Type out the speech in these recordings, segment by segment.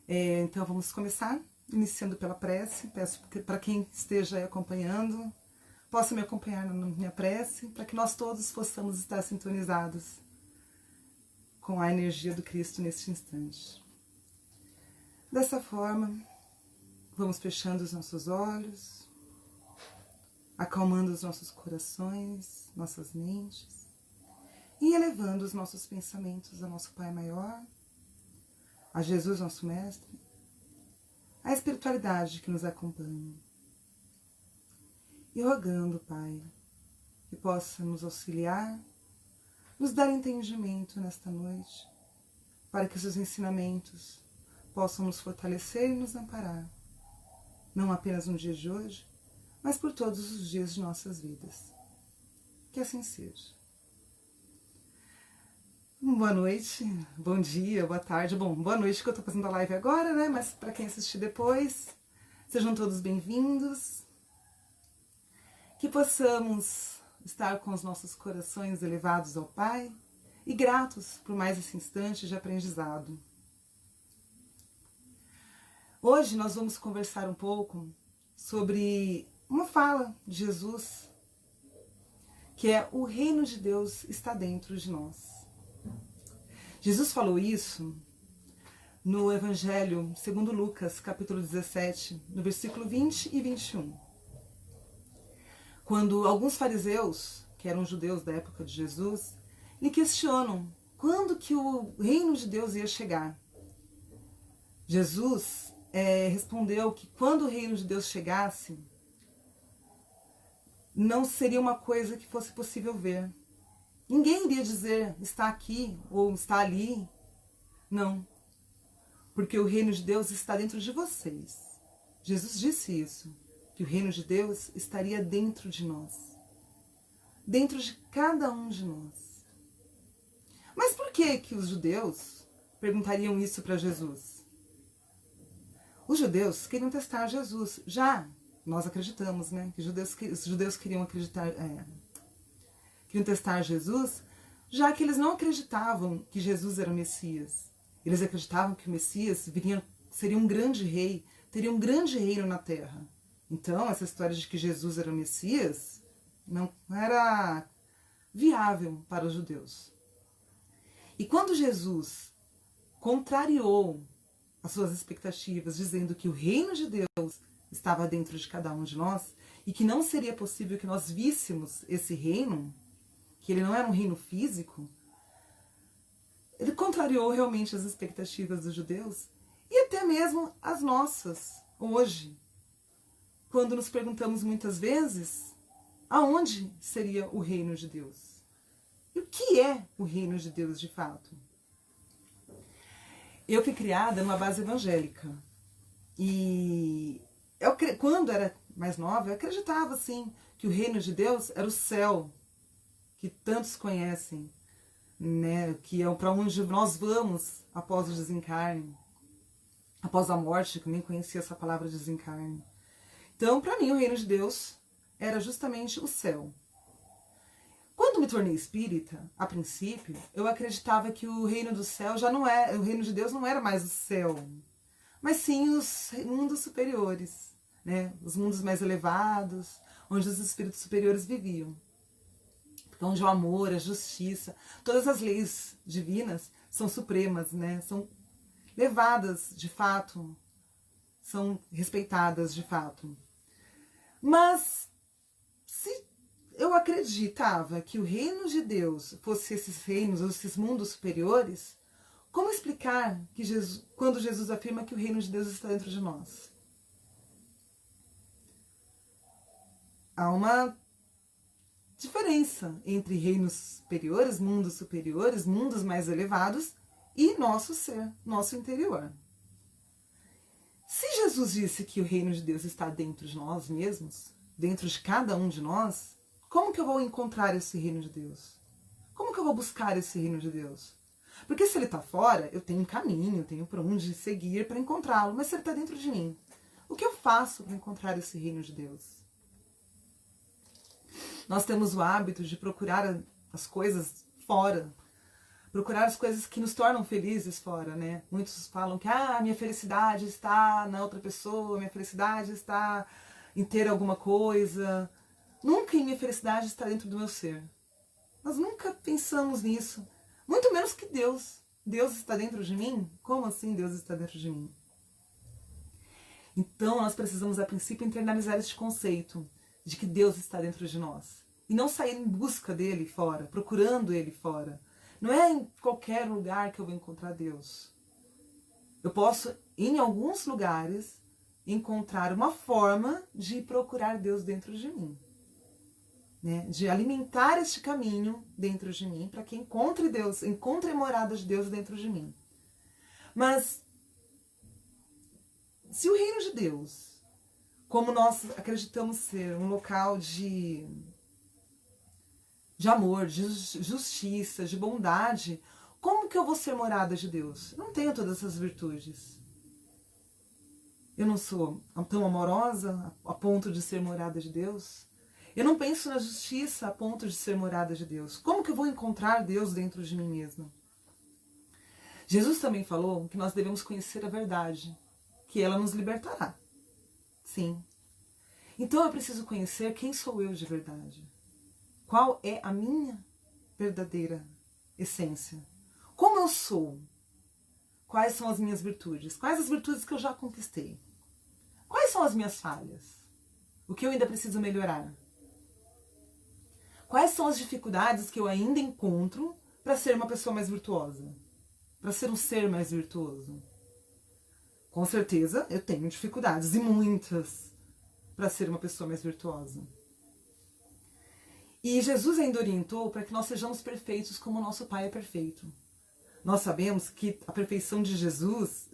Então vamos começar, iniciando pela prece. Peço para quem esteja aí acompanhando, possa me acompanhar na minha prece, para que nós todos possamos estar sintonizados com a energia do Cristo neste instante. Dessa forma, vamos fechando os nossos olhos, acalmando os nossos corações, nossas mentes e elevando os nossos pensamentos ao nosso Pai Maior, a Jesus, nosso Mestre, a espiritualidade que nos acompanha. E rogando, Pai, que possa nos auxiliar, nos dar entendimento nesta noite, para que os seus ensinamentos possam nos fortalecer e nos amparar, não apenas no dia de hoje, mas por todos os dias de nossas vidas. Que assim seja. Boa noite, bom dia, boa tarde. Bom, boa noite que eu tô fazendo a live agora, né? Mas para quem assistir depois, sejam todos bem-vindos. Que possamos estar com os nossos corações elevados ao Pai e gratos por mais esse instante de aprendizado. Hoje nós vamos conversar um pouco sobre uma fala de Jesus, que é: o reino de Deus está dentro de nós. Jesus falou isso no Evangelho segundo Lucas, capítulo 17, no versículo 20 e 21. Quando alguns fariseus, que eram judeus da época de Jesus, lhe questionam quando que o reino de Deus ia chegar. Jesus respondeu que quando o reino de Deus chegasse, não seria uma coisa que fosse possível ver. Ninguém iria dizer está aqui ou está ali. Não. Porque o reino de Deus está dentro de vocês. Jesus disse isso, que o reino de Deus estaria dentro de nós. Dentro de cada um de nós. Mas por que os judeus perguntariam isso para Jesus? Os judeus queriam testar Jesus. Já nós acreditamos, né? Que os judeus queriam queriam testar Jesus, já que eles não acreditavam que Jesus era o Messias. Eles acreditavam que o Messias seria um grande rei, teria um grande reino na terra. Então, essa história de que Jesus era o Messias não era viável para os judeus. E quando Jesus contrariou as suas expectativas, dizendo que o reino de Deus estava dentro de cada um de nós e que não seria possível que nós víssemos esse reino, que ele não era um reino físico, ele contrariou realmente as expectativas dos judeus e até mesmo as nossas, hoje, quando nos perguntamos muitas vezes aonde seria o reino de Deus. E o que é o reino de Deus de fato? Eu fui criada numa base evangélica e quando era mais nova, eu acreditava assim que o reino de Deus era o céu, que tantos conhecem, né? Que é para onde nós vamos após o desencarne, após a morte, que eu nem conhecia essa palavra desencarne. Então, para mim, o reino de Deus era justamente o céu. Quando me tornei espírita, a princípio, eu acreditava que o reino do céu já não é, o reino de Deus não era mais o céu, mas sim os mundos superiores, né? Os mundos mais elevados, onde os espíritos superiores viviam. Onde o amor, a justiça, todas as leis divinas são supremas, né? São levadas de fato, são respeitadas de fato. Mas se eu acreditava que o reino de Deus fosse esses reinos, esses mundos superiores, como explicar que quando Jesus afirma que o reino de Deus está dentro de nós? Há uma diferença entre reinos superiores, mundos mais elevados e nosso ser, nosso interior. Se Jesus disse que o reino de Deus está dentro de nós mesmos, dentro de cada um de nós, como que eu vou encontrar esse reino de Deus? Como que eu vou buscar esse reino de Deus? Porque se ele está fora, eu tenho um caminho, eu tenho por onde seguir para encontrá-lo, mas se ele está dentro de mim, o que eu faço para encontrar esse reino de Deus? Nós temos o hábito de procurar as coisas fora, procurar as coisas que nos tornam felizes fora, né? Muitos falam que a minha felicidade está na outra pessoa, minha felicidade está em ter alguma coisa. Nunca minha felicidade está dentro do meu ser. Nós nunca pensamos nisso. Muito menos que Deus. Deus está dentro de mim? Como assim Deus está dentro de mim? Então nós precisamos, a princípio, internalizar este conceito de que Deus está dentro de nós. E não sair em busca dele fora, procurando ele fora. Não é em qualquer lugar que eu vou encontrar Deus. Eu posso, em alguns lugares, encontrar uma forma de procurar Deus dentro de mim. Né? De alimentar este caminho dentro de mim, para que encontre Deus, encontre a morada de Deus dentro de mim. Mas, se o reino de Deus, como nós acreditamos ser um local de amor, de justiça, de bondade, como que eu vou ser morada de Deus? Eu não tenho todas essas virtudes. Eu não sou tão amorosa a ponto de ser morada de Deus. Eu não penso na justiça a ponto de ser morada de Deus. Como que eu vou encontrar Deus dentro de mim mesma? Jesus também falou que nós devemos conhecer a verdade, que ela nos libertará. Sim. Então eu preciso conhecer quem sou eu de verdade. Qual é a minha verdadeira essência? Como eu sou? Quais são as minhas virtudes? Quais as virtudes que eu já conquistei? Quais são as minhas falhas? O que eu ainda preciso melhorar? Quais são as dificuldades que eu ainda encontro para ser uma pessoa mais virtuosa? Para ser um ser mais virtuoso? Com certeza eu tenho dificuldades, e muitas, para ser uma pessoa mais virtuosa. E Jesus ainda orientou para que nós sejamos perfeitos como o nosso Pai é perfeito. Nós sabemos que a perfeição de Jesus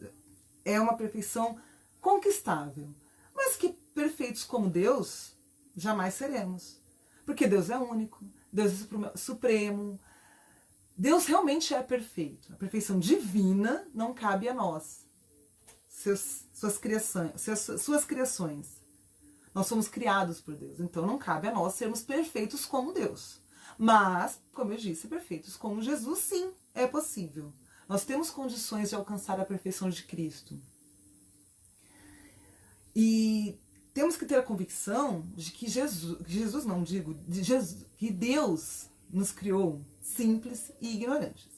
é uma perfeição conquistável, mas que perfeitos como Deus jamais seremos. Porque Deus é único, Deus é supremo, Deus realmente é perfeito. A perfeição divina não cabe a nós, suas criações. Nós somos criados por Deus, então não cabe a nós sermos perfeitos como Deus. Mas, como eu disse, perfeitos como Jesus, sim, é possível. Nós temos condições de alcançar a perfeição de Cristo. E temos que ter a convicção de que que Deus nos criou simples e ignorantes.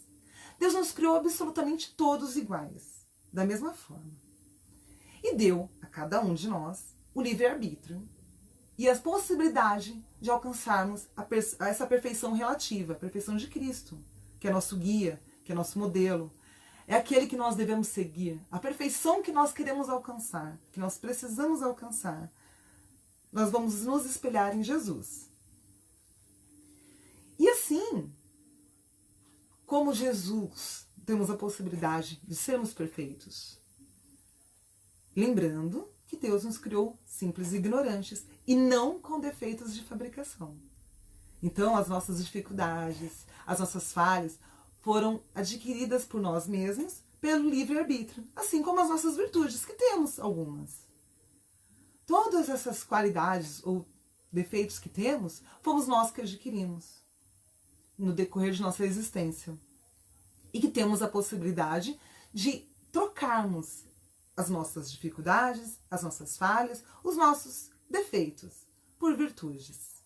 Deus nos criou absolutamente todos iguais, da mesma forma. E deu a cada um de nós o livre-arbítrio e a possibilidade de alcançarmos essa perfeição relativa, a perfeição de Cristo, que é nosso guia, que é nosso modelo. É aquele que nós devemos seguir, a perfeição que nós queremos alcançar, que nós precisamos alcançar. Nós vamos nos espelhar em Jesus. E assim, como Jesus, temos a possibilidade de sermos perfeitos. Lembrando que Deus nos criou simples e ignorantes e não com defeitos de fabricação. Então, as nossas dificuldades, as nossas falhas foram adquiridas por nós mesmos pelo livre-arbítrio, assim como as nossas virtudes, que temos algumas. Todas essas qualidades ou defeitos que temos, fomos nós que adquirimos no decorrer de nossa existência. E que temos a possibilidade de trocarmos as nossas dificuldades, as nossas falhas, os nossos defeitos por virtudes.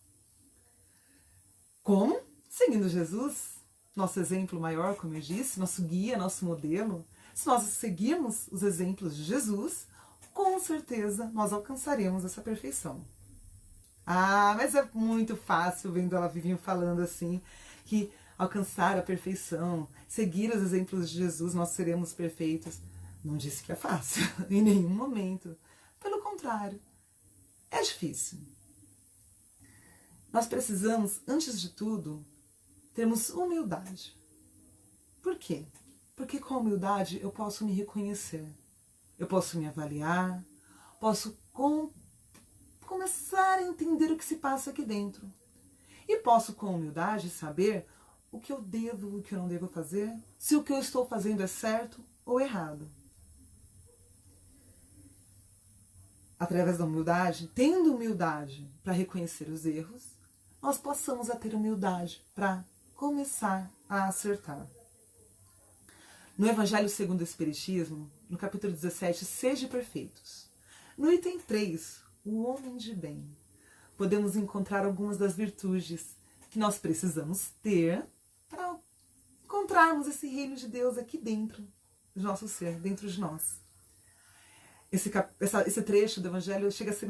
Como? Seguindo Jesus, nosso exemplo maior, como eu disse, nosso guia, nosso modelo. Se nós seguirmos os exemplos de Jesus, com certeza nós alcançaremos essa perfeição. Ah, mas é muito fácil vendo ela Vivinho falando assim, que alcançar a perfeição, seguir os exemplos de Jesus, nós seremos perfeitos. Não disse que é fácil, em nenhum momento. Pelo contrário, é difícil. Nós precisamos, antes de tudo, termos humildade. Por quê? Porque com a humildade eu posso me reconhecer, eu posso me avaliar, posso começar a entender o que se passa aqui dentro. E posso, com humildade, saber o que eu devo, o que eu não devo fazer, se o que eu estou fazendo é certo ou errado. Através da humildade, tendo humildade para reconhecer os erros, nós possamos ter humildade para começar a acertar. No Evangelho segundo o Espiritismo, no capítulo 17, Sede perfeitos. No item 3, o homem de bem, podemos encontrar algumas das virtudes que nós precisamos ter para encontrarmos esse reino de Deus aqui dentro do nosso ser, dentro de nós. Esse trecho do Evangelho chega a ser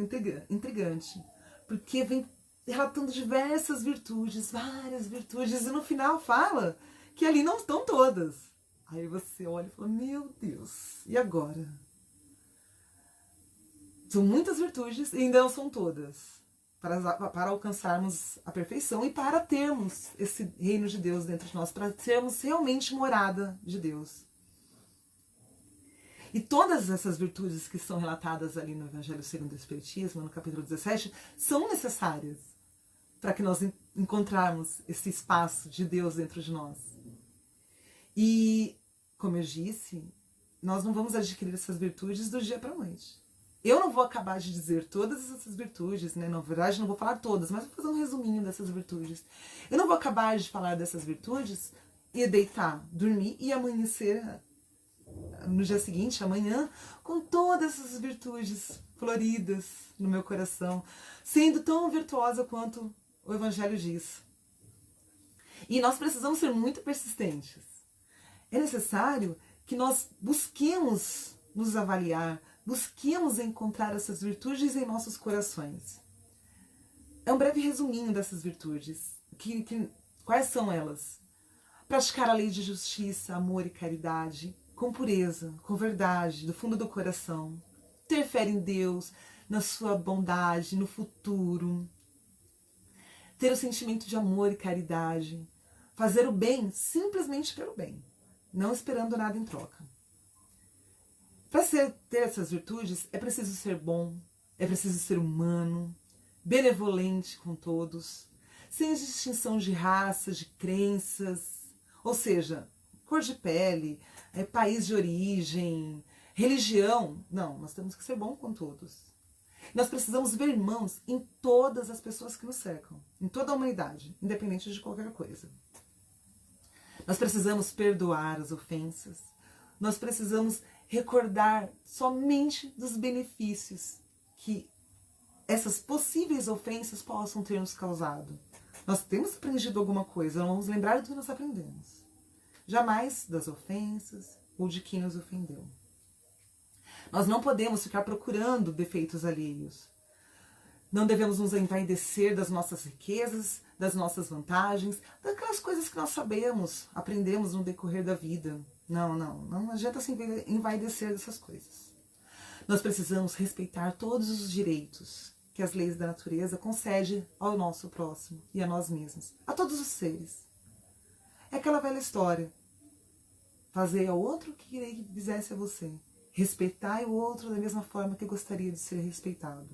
intrigante, porque vem relatando diversas virtudes, várias virtudes, e no final fala que ali não estão todas. Aí você olha e fala, meu Deus, e agora? São muitas virtudes e ainda não são todas. Para alcançarmos a perfeição e para termos esse reino de Deus dentro de nós, para sermos realmente morada de Deus. E todas essas virtudes que são relatadas ali no Evangelho segundo o Espiritismo, no capítulo 17, são necessárias para que nós encontrarmos esse espaço de Deus dentro de nós. E, como eu disse, nós não vamos adquirir essas virtudes do dia para a noite. Eu não vou acabar de dizer todas essas virtudes, né? Na verdade, não vou falar todas, mas vou fazer um resuminho dessas virtudes. Eu não vou acabar de falar dessas virtudes e deitar, dormir e amanhecer no dia seguinte, amanhã, com todas essas virtudes floridas no meu coração, sendo tão virtuosa quanto o Evangelho diz. E nós precisamos ser muito persistentes. É necessário que nós busquemos nos avaliar, busquemos encontrar essas virtudes em nossos corações. É um breve resuminho dessas virtudes. Quais são elas? Praticar a lei de justiça, amor e caridade, com pureza, com verdade, do fundo do coração. Ter fé em Deus, na sua bondade, no futuro. Ter o sentimento de amor e caridade. Fazer o bem simplesmente pelo bem, não esperando nada em troca. Para ter essas virtudes, é preciso ser bom, é preciso ser humano, benevolente com todos, sem distinção de raça, de crenças, ou seja, cor de pele, país de origem, religião. Não, nós temos que ser bom com todos. Nós precisamos ver irmãos em todas as pessoas que nos cercam, em toda a humanidade, independente de qualquer coisa. Nós precisamos perdoar as ofensas, nós precisamos recordar somente dos benefícios que essas possíveis ofensas possam ter nos causado. Nós temos aprendido alguma coisa, não vamos lembrar do que nós aprendemos. Jamais das ofensas ou de quem nos ofendeu. Nós não podemos ficar procurando defeitos alheios. Não devemos nos envaidecer das nossas riquezas, das nossas vantagens, daquelas coisas que nós sabemos, aprendemos no decorrer da vida. Não adianta se envaidecer dessas coisas. Nós precisamos respeitar todos os direitos que as leis da natureza concedem ao nosso próximo e a nós mesmos, a todos os seres. É aquela velha história. Fazer ao outro o que queria que fizesse a você. Respeitar o outro da mesma forma que gostaria de ser respeitado.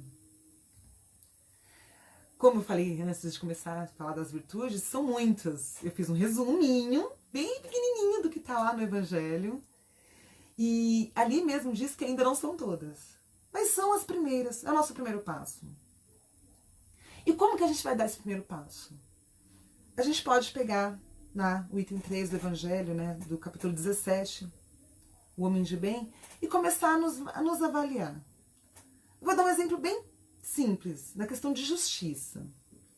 Como eu falei antes de começar a falar das virtudes, são muitas. Eu fiz um resuminho, bem pequenininho do que está lá no Evangelho. E ali mesmo diz que ainda não são todas. Mas são as primeiras, é o nosso primeiro passo. E como que a gente vai dar esse primeiro passo? A gente pode pegar o item 3 do Evangelho, né, do capítulo 17, o homem de bem, e começar a nos avaliar. Eu vou dar um exemplo bem simples, na questão de justiça,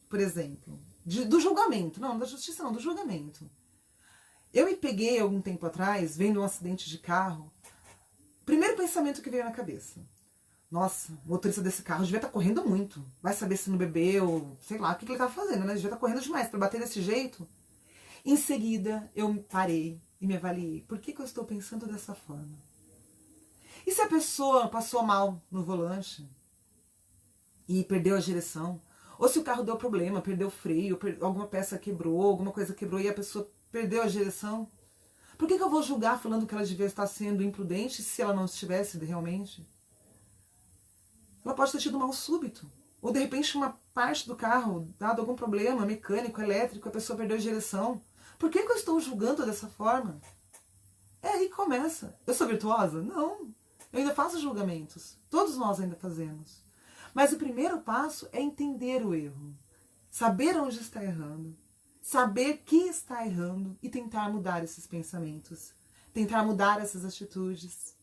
por exemplo, do julgamento, não da justiça não, do julgamento. Eu me peguei algum tempo atrás, vendo um acidente de carro, primeiro pensamento que veio na cabeça, nossa, o motorista desse carro devia estar correndo muito, vai saber se não bebeu, sei lá, o que ele estava fazendo, né, devia estar correndo demais para bater desse jeito. Em seguida, eu parei e me avaliei, por que eu estou pensando dessa forma? E se a pessoa passou mal no volante e perdeu a direção? Ou se o carro deu problema, perdeu o freio, alguma peça quebrou, alguma coisa quebrou e a pessoa perdeu a direção? Por que eu vou julgar falando que ela devia estar sendo imprudente se ela não estivesse realmente? Ela pode ter tido um mal súbito. Ou de repente uma parte do carro, dado algum problema mecânico, elétrico, a pessoa perdeu a direção. Por que eu estou julgando dessa forma? É aí que começa. Eu sou virtuosa? Não. Eu ainda faço julgamentos. Todos nós ainda fazemos. Mas o primeiro passo é entender o erro. Saber onde está errando. Saber que está errando e tentar mudar esses pensamentos. tentar mudar essas atitudes.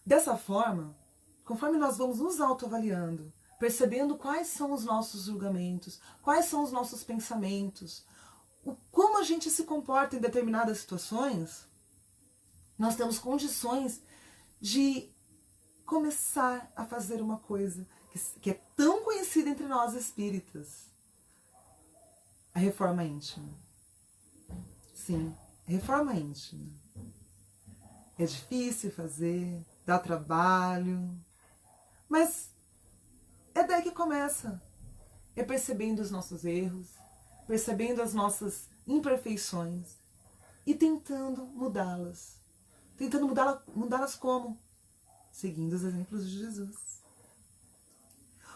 Dessa forma, conforme nós vamos nos autoavaliando, percebendo quais são os nossos julgamentos, quais são os nossos pensamentos, como a gente se comporta em determinadas situações, nós temos condições de começar a fazer uma coisa que é tão conhecida entre nós espíritas: a reforma íntima. Sim, reforma íntima. É difícil fazer, dá trabalho, mas é daí que começa. É percebendo os nossos erros, percebendo as nossas imperfeições e tentando mudá-las. Tentando mudá-las como? Seguindo os exemplos de Jesus.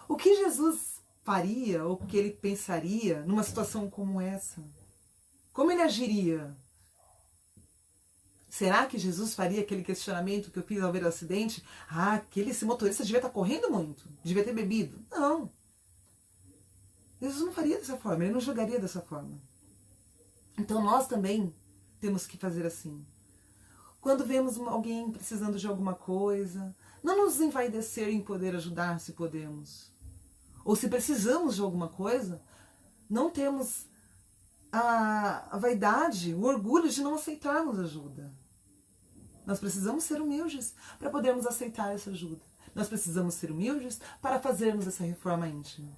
O que Jesus faria, ou o que ele pensaria numa situação como essa? Como ele agiria? Será que Jesus faria aquele questionamento que eu fiz ao ver o acidente? Esse motorista devia estar correndo muito, devia ter bebido. Não. Jesus não faria dessa forma, ele não julgaria dessa forma. Então nós também temos que fazer assim. Quando vemos alguém precisando de alguma coisa, não nos envaidecer em poder ajudar se podemos. Ou se precisamos de alguma coisa, não temos a vaidade, o orgulho de não aceitarmos ajuda. Nós precisamos ser humildes para podermos aceitar essa ajuda. Nós precisamos ser humildes para fazermos essa reforma íntima.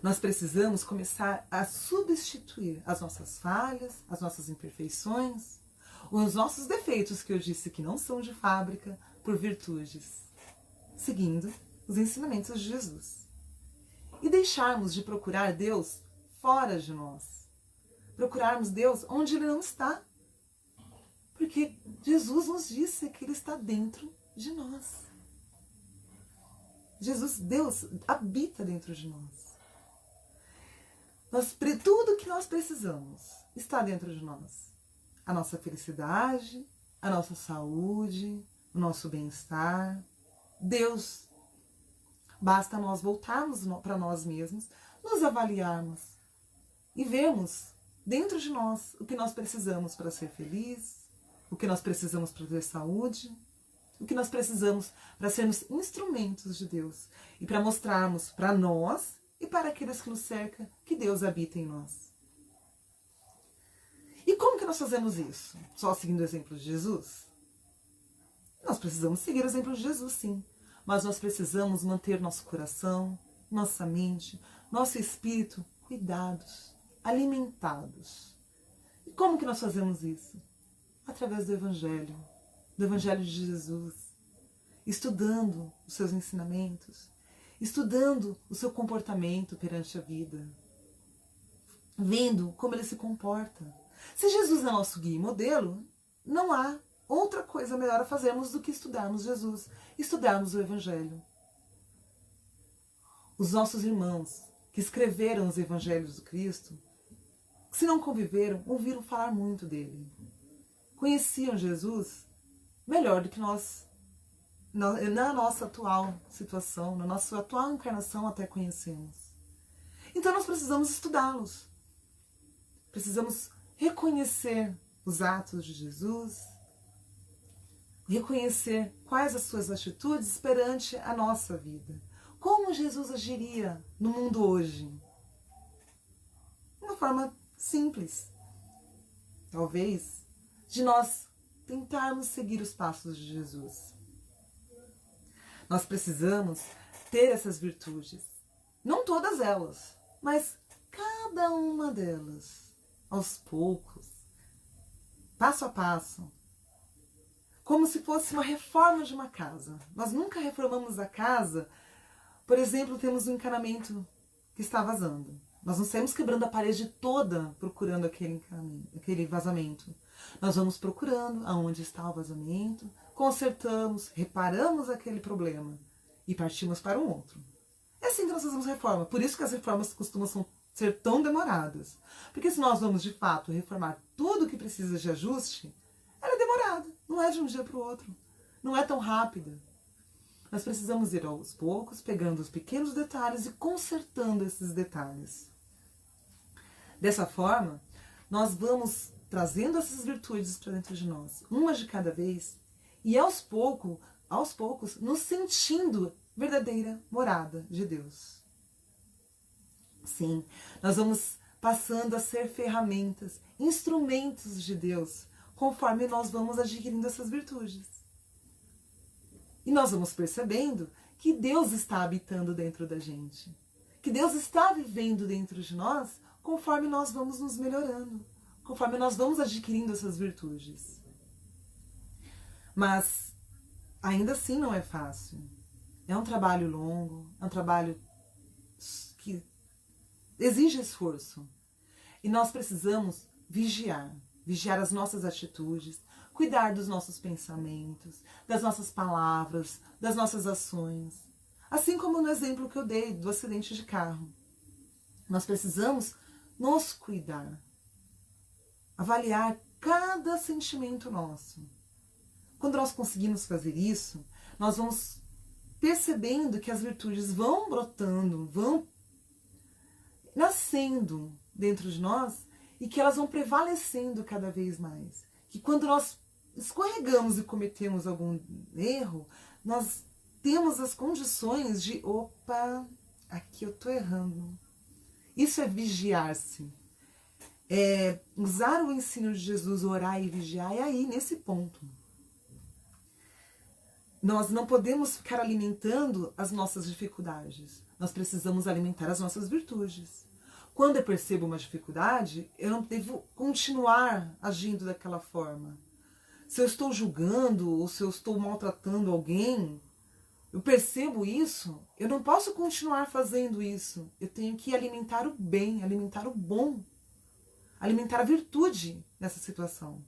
Nós precisamos começar a substituir as nossas falhas, as nossas imperfeições, os nossos defeitos, que eu disse que não são de fábrica, por virtudes, seguindo os ensinamentos de Jesus. E deixarmos de procurar Deus fora de nós. Procurarmos Deus onde Ele não está. Porque Jesus nos disse que Ele está dentro de nós. Deus, habita dentro de nós. Tudo que nós precisamos está dentro de nós. A nossa felicidade, a nossa saúde, o nosso bem-estar. Deus, basta nós voltarmos para nós mesmos, nos avaliarmos e vermos dentro de nós o que nós precisamos para ser feliz, o que nós precisamos para ter saúde, o que nós precisamos para sermos instrumentos de Deus e para mostrarmos para nós e para aqueles que nos cercam que Deus habita em nós. E como que nós fazemos isso? Só seguindo o exemplo de Jesus? Nós precisamos seguir o exemplo de Jesus, sim. Mas nós precisamos manter nosso coração, nossa mente, nosso espírito cuidados, alimentados. E como que nós fazemos isso? Através do Evangelho de Jesus, estudando os seus ensinamentos, estudando o seu comportamento perante a vida, vendo como ele se comporta. Se Jesus é nosso guia e modelo, não há outra coisa melhor a fazermos do que estudarmos Jesus, estudarmos o Evangelho. Os nossos irmãos que escreveram os Evangelhos do Cristo, se não conviveram, ouviram falar muito dele. Conheciam Jesus melhor do que nós, na nossa atual situação, na nossa atual encarnação até conhecemos. Então nós precisamos estudá-los. Precisamos reconhecer os atos de Jesus, reconhecer quais as suas atitudes perante a nossa vida. Como Jesus agiria no mundo hoje? De uma forma simples, talvez, de nós tentarmos seguir os passos de Jesus. Nós precisamos ter essas virtudes. Não todas elas, mas cada uma delas, aos poucos, passo a passo, como se fosse uma reforma de uma casa. Nós nunca reformamos a casa, por exemplo, temos um encanamento que está vazando. Nós não saímos quebrando a parede toda procurando aquele vazamento. Nós vamos procurando aonde está o vazamento, consertamos, reparamos aquele problema e partimos para um outro. É assim que nós fazemos reforma. Por isso que as reformas costumam ser tão demoradas. Porque se nós vamos de fato reformar tudo que precisa de ajuste, ela é demorada. Não é de um dia para o outro. Não é tão rápida. Nós precisamos ir aos poucos, pegando os pequenos detalhes e consertando esses detalhes. Dessa forma, nós vamos trazendo essas virtudes para dentro de nós, uma de cada vez, e aos poucos, nos sentindo verdadeira morada de Deus. Sim, nós vamos passando a ser ferramentas, instrumentos de Deus, conforme nós vamos adquirindo essas virtudes. E nós vamos percebendo que Deus está habitando dentro da gente, que Deus está vivendo dentro de nós, conforme nós vamos nos melhorando, conforme nós vamos adquirindo essas virtudes. Mas ainda assim não é fácil. É um trabalho longo, é um trabalho que exige esforço. E nós precisamos vigiar as nossas atitudes, cuidar dos nossos pensamentos, das nossas palavras, das nossas ações. Assim como no exemplo que eu dei do acidente de carro. Nós precisamos nos cuidar, avaliar cada sentimento nosso. Quando nós conseguimos fazer isso, nós vamos percebendo que as virtudes vão brotando, vão nascendo dentro de nós e que elas vão prevalecendo cada vez mais. Que quando nós escorregamos e cometemos algum erro, nós temos as condições de, opa, aqui eu estou errando. Isso é vigiar-se. É usar o ensino de Jesus, orar e vigiar, é aí, nesse ponto. Nós não podemos ficar alimentando as nossas dificuldades. Nós precisamos alimentar as nossas virtudes. Quando eu percebo uma dificuldade, eu não devo continuar agindo daquela forma. Se eu estou julgando ou se eu estou maltratando alguém, eu percebo isso, eu não posso continuar fazendo isso. Eu tenho que alimentar o bem, alimentar o bom, alimentar a virtude nessa situação.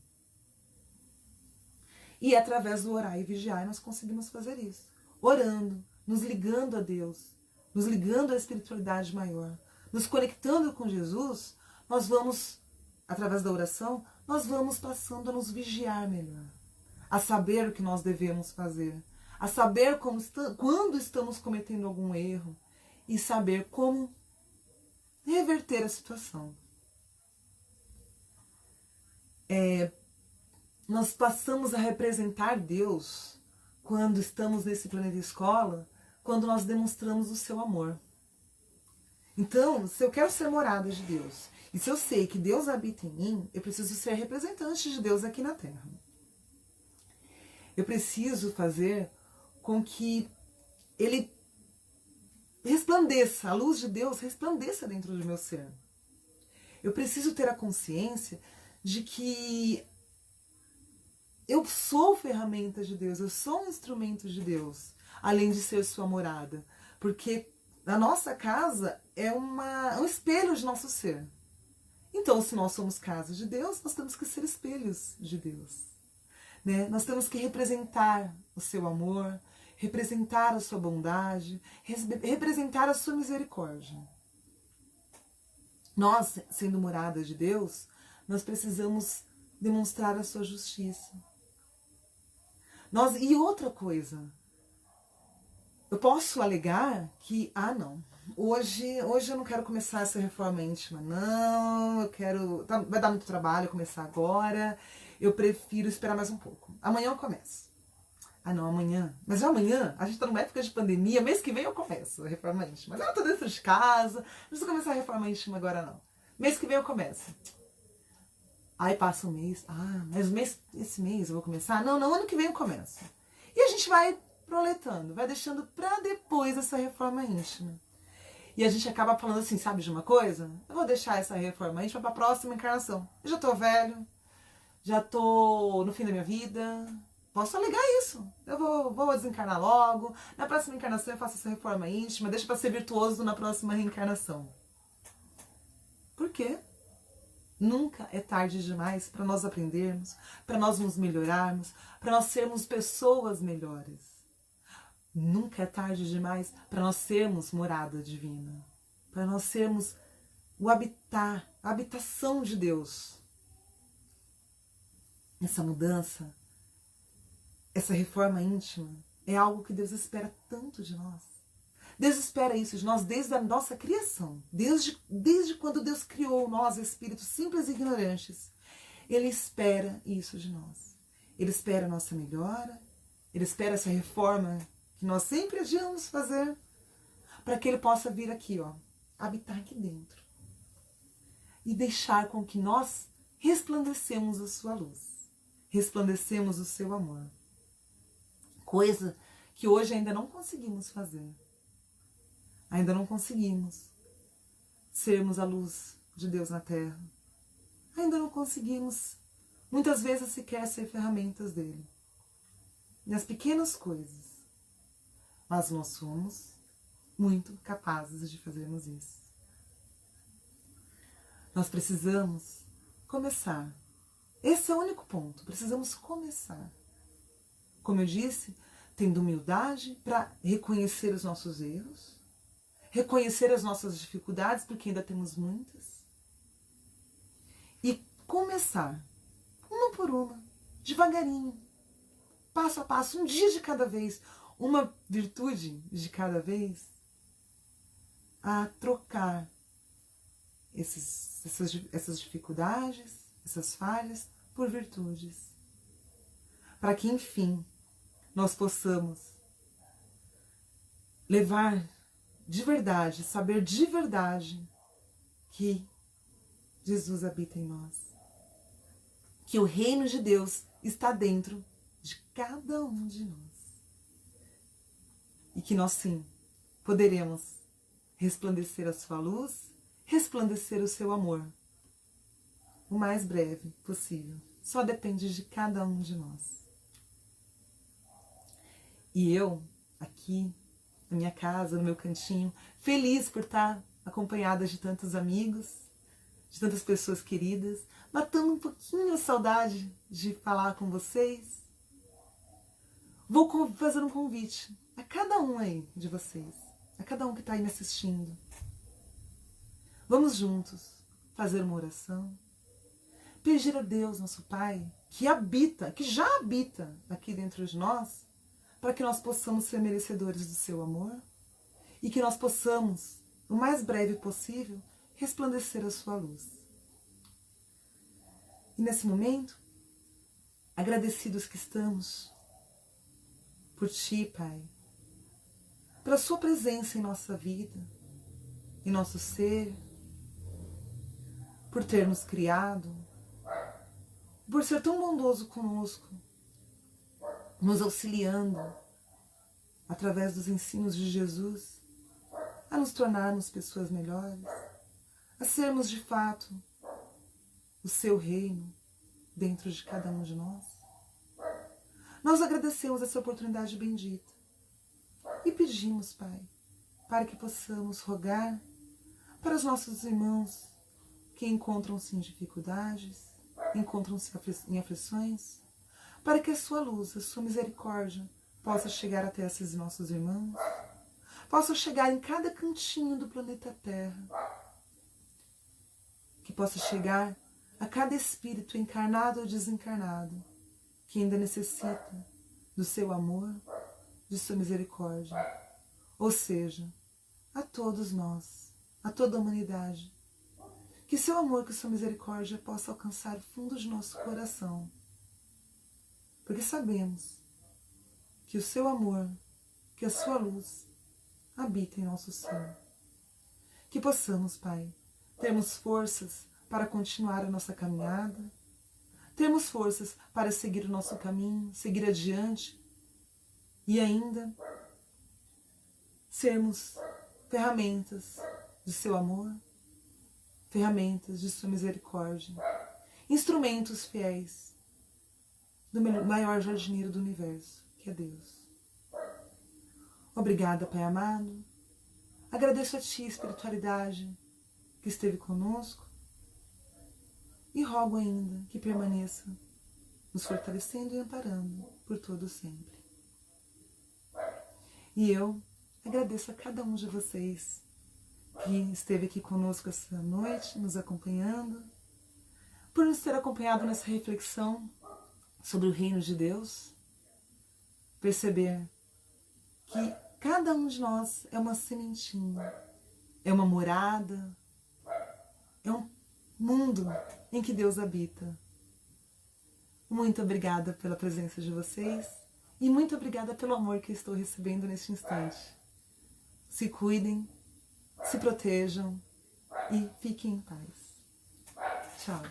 E é através do orar e vigiar nós conseguimos fazer isso. Orando, nos ligando a Deus, nos ligando à espiritualidade maior, nos conectando com Jesus, nós vamos, através da oração, nós vamos passando a nos vigiar melhor, a saber o que nós devemos fazer, a saber quando estamos cometendo algum erro e saber como reverter a situação. Nós passamos a representar Deus quando estamos nesse planeta escola, quando nós demonstramos o seu amor. Então, se eu quero ser morada de Deus, e se eu sei que Deus habita em mim, eu preciso ser representante de Deus aqui na Terra. Eu preciso fazer com que Ele resplandeça, a luz de Deus resplandeça dentro do meu ser. Eu preciso ter a consciência de que eu sou ferramenta de Deus, eu sou um instrumento de Deus, além de ser sua morada. Porque a nossa casa é um espelho de nosso ser. Então, se nós somos casa de Deus, nós temos que ser espelhos de Deus. Né? Nós temos que representar o seu amor, representar a sua bondade, representar a sua misericórdia. Nós, sendo morada de Deus, nós precisamos demonstrar a sua justiça. E outra coisa, eu posso alegar que, não, hoje eu não quero começar essa reforma íntima, não, vai dar muito trabalho começar agora, eu prefiro esperar mais um pouco. Amanhã eu começo. Não, amanhã. Mas amanhã, a gente tá numa época de pandemia, mês que vem eu começo a reforma íntima. Mas eu tô dentro de casa, não preciso começar a reforma íntima agora não. Mês que vem eu começo. Aí passa um mês, mas esse mês eu vou começar? Não, ano que vem eu começo. E a gente vai proletando, vai deixando pra depois essa reforma íntima. E a gente acaba falando assim, sabe de uma coisa? Eu vou deixar essa reforma íntima pra próxima encarnação. Eu já tô velho, já tô no fim da minha vida, posso alegar isso. Eu vou desencarnar logo, na próxima encarnação eu faço essa reforma íntima, deixa pra ser virtuoso na próxima reencarnação. Por quê? Nunca é tarde demais para nós aprendermos, para nós nos melhorarmos, para nós sermos pessoas melhores. Nunca é tarde demais para nós sermos morada divina, para nós sermos a habitação de Deus. Essa mudança, essa reforma íntima é algo que Deus espera tanto de nós. Deus espera isso de nós desde a nossa criação, desde quando Deus criou nós, espíritos simples e ignorantes. Ele espera isso de nós. Ele espera a nossa melhora, Ele espera essa reforma que nós sempre adiamos fazer, para que Ele possa vir aqui, ó, habitar aqui dentro e deixar com que nós resplandecemos a sua luz, resplandecemos o seu amor. Coisa que hoje ainda não conseguimos fazer. Ainda não conseguimos sermos a luz de Deus na terra. Ainda não conseguimos, muitas vezes, sequer ser ferramentas dele. Nas pequenas coisas. Mas nós somos muito capazes de fazermos isso. Nós precisamos começar. Esse é o único ponto. Precisamos começar. Como eu disse, tendo humildade para reconhecer os nossos erros, reconhecer as nossas dificuldades, porque ainda temos muitas, e começar, uma por uma, devagarinho, passo a passo, um dia de cada vez, uma virtude de cada vez, a trocar essas dificuldades, essas falhas, por virtudes. Para que, enfim, nós possamos levar de verdade, saber de verdade que Jesus habita em nós. Que o reino de Deus está dentro de cada um de nós. E que nós, sim, poderemos resplandecer a sua luz, resplandecer o seu amor, o mais breve possível. Só depende de cada um de nós. E eu, aqui, na minha casa, no meu cantinho, feliz por estar acompanhada de tantos amigos, de tantas pessoas queridas, matando um pouquinho a saudade de falar com vocês. Vou fazer um convite a cada um aí de vocês, a cada um que está aí me assistindo. Vamos juntos fazer uma oração, pedir a Deus, nosso Pai, que habita, que já habita aqui dentro de nós, para que nós possamos ser merecedores do seu amor e que nós possamos, o mais breve possível, resplandecer a sua luz. E nesse momento, agradecidos que estamos por Ti, Pai, pela Sua presença em nossa vida, em nosso ser, por ter nos criado, por ser tão bondoso conosco, nos auxiliando, através dos ensinos de Jesus, a nos tornarmos pessoas melhores, a sermos de fato o Seu reino dentro de cada um de nós. Nós agradecemos essa oportunidade bendita e pedimos, Pai, para que possamos rogar para os nossos irmãos que encontram-se em dificuldades, encontram-se em aflições, para que a Sua luz, a Sua misericórdia possa chegar até esses nossos irmãos, possa chegar em cada cantinho do planeta Terra, que possa chegar a cada espírito encarnado ou desencarnado, que ainda necessita do Seu amor, de Sua misericórdia, ou seja, a todos nós, a toda a humanidade, que Seu amor, que Sua misericórdia possa alcançar o fundo de nosso coração, porque sabemos que o Seu amor, que a Sua luz habita em nosso ser. Que possamos, Pai, termos forças para continuar a nossa caminhada, termos forças para seguir o nosso caminho, seguir adiante e ainda sermos ferramentas de Seu amor, ferramentas de Sua misericórdia, instrumentos fiéis do maior jardineiro do universo, que é Deus. Obrigada, Pai amado. Agradeço a Ti, espiritualidade, que esteve conosco, e rogo ainda que permaneça nos fortalecendo e amparando por todo sempre. E eu agradeço a cada um de vocês que esteve aqui conosco essa noite, nos acompanhando, por nos ter acompanhado nessa reflexão sobre o reino de Deus, perceber que cada um de nós é uma sementinha, é uma morada, é um mundo em que Deus habita. Muito obrigada pela presença de vocês e muito obrigada pelo amor que estou recebendo neste instante. Se cuidem, se protejam e fiquem em paz. Tchau.